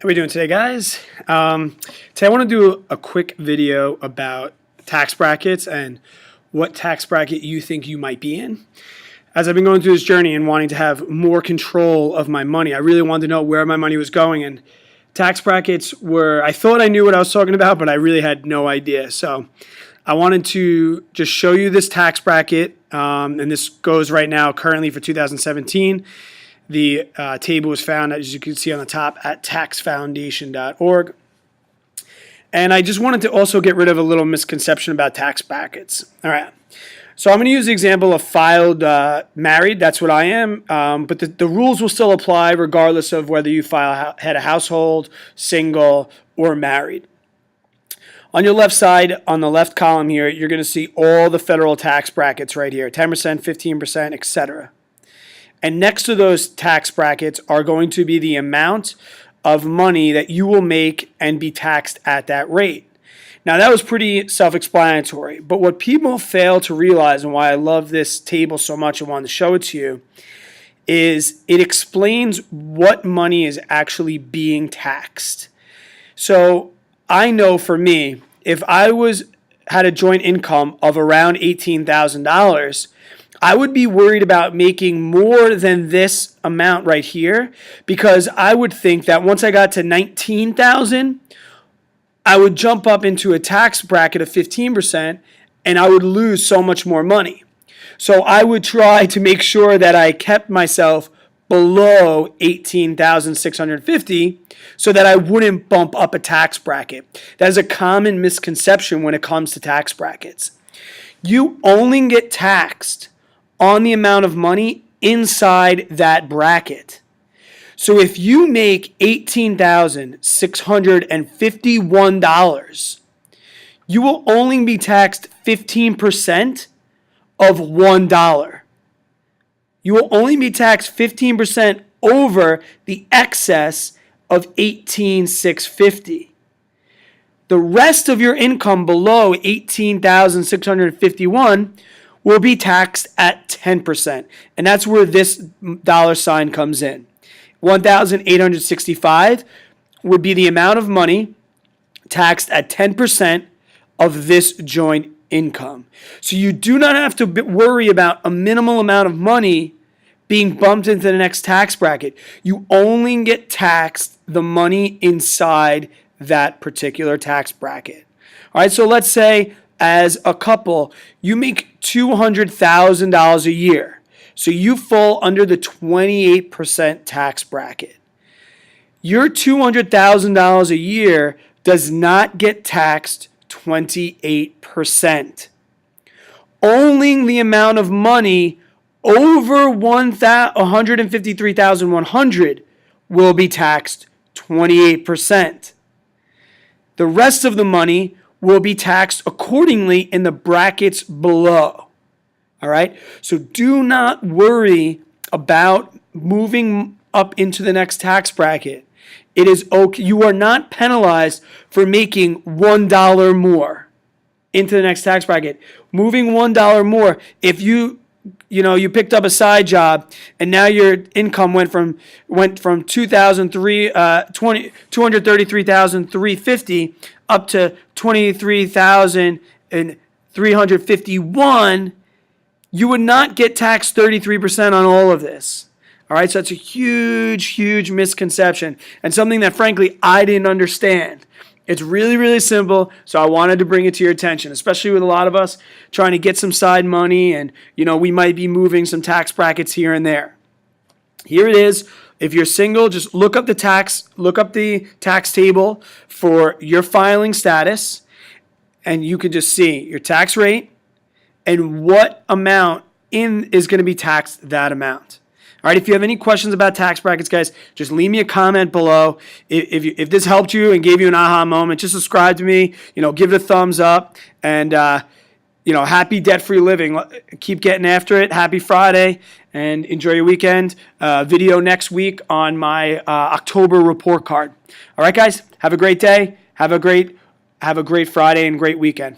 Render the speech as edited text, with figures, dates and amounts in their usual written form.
How are we doing today, guys? Today I want to do a quick video about tax brackets and what tax bracket you think you might be in. As I've been going through this journey and wanting to have more control of my money, I really wanted to know where my money was going, and tax brackets I thought I knew what I was talking about, but I really had no idea. So I wanted to just show you this tax bracket, and this goes right now currently for 2017. The table was found, as you can see on the top, at taxfoundation.org. And I just wanted to also get rid of a little misconception about tax brackets. All right. So I'm going to use the example of filed married. That's what I am. But the rules will still apply regardless of whether you file head of household, single, or married. On your left side, on the left column here, you're going to see all the federal tax brackets right here, 10%, 15%, etc. And next to those tax brackets are going to be the amount of money that you will make and be taxed at that rate. Now, that was pretty self-explanatory, but what people fail to realize, and why I love this table so much and wanted to show it to you, is it explains what money is actually being taxed. So I know for me, if I had a joint income of around $18,000, I would be worried about making more than this amount right here, because I would think that once I got to $19,000, I would jump up into a tax bracket of 15% and I would lose so much more money. So I would try to make sure that I kept myself below $18,650 so that I wouldn't bump up a tax bracket. That is a common misconception when it comes to tax brackets. You only get taxed on the amount of money inside that bracket. So if you make $18,651, you will only be taxed 15% of $1. You will only be taxed 15% over the excess of $18,650. The rest of your income below $18,651 will be taxed at 10%. And that's where this dollar sign comes in. $1,865 would be the amount of money taxed at 10% of this joint income. So you do not have to worry about a minimal amount of money being bumped into the next tax bracket. You only get taxed the money inside that particular tax bracket. All right, so let's say as a couple, you make $200,000 a year. So you fall under the 28% tax bracket. Your $200,000 a year does not get taxed 28%. Only the amount of money over $153,100 will be taxed 28%. The rest of the money will be taxed accordingly in the brackets below. All right? So do not worry about moving up into the next tax bracket. It is okay. You are not penalized for making $1 more into the next tax bracket. Moving $1 more, if you picked up a side job and now your income went from $233,350 up to $23,351, you would not get taxed 33% on all of this. All right, so that's a huge, huge misconception and something that, frankly, I didn't understand. It's really, really simple, so I wanted to bring it to your attention, especially with a lot of us trying to get some side money, and we might be moving some tax brackets here and there. Here it is. If you're single, just look up the tax table for your filing status, and you can just see your tax rate and what amount is going to be taxed that amount. All right, if you have any questions about tax brackets, guys, just leave me a comment below. If this helped you and gave you an aha moment, just subscribe to me, give it a thumbs up, and, happy debt-free living. Keep getting after it. Happy Friday, and enjoy your weekend. Video next week on my October report card. All right, guys, have a great day. Have a great Friday and great weekend.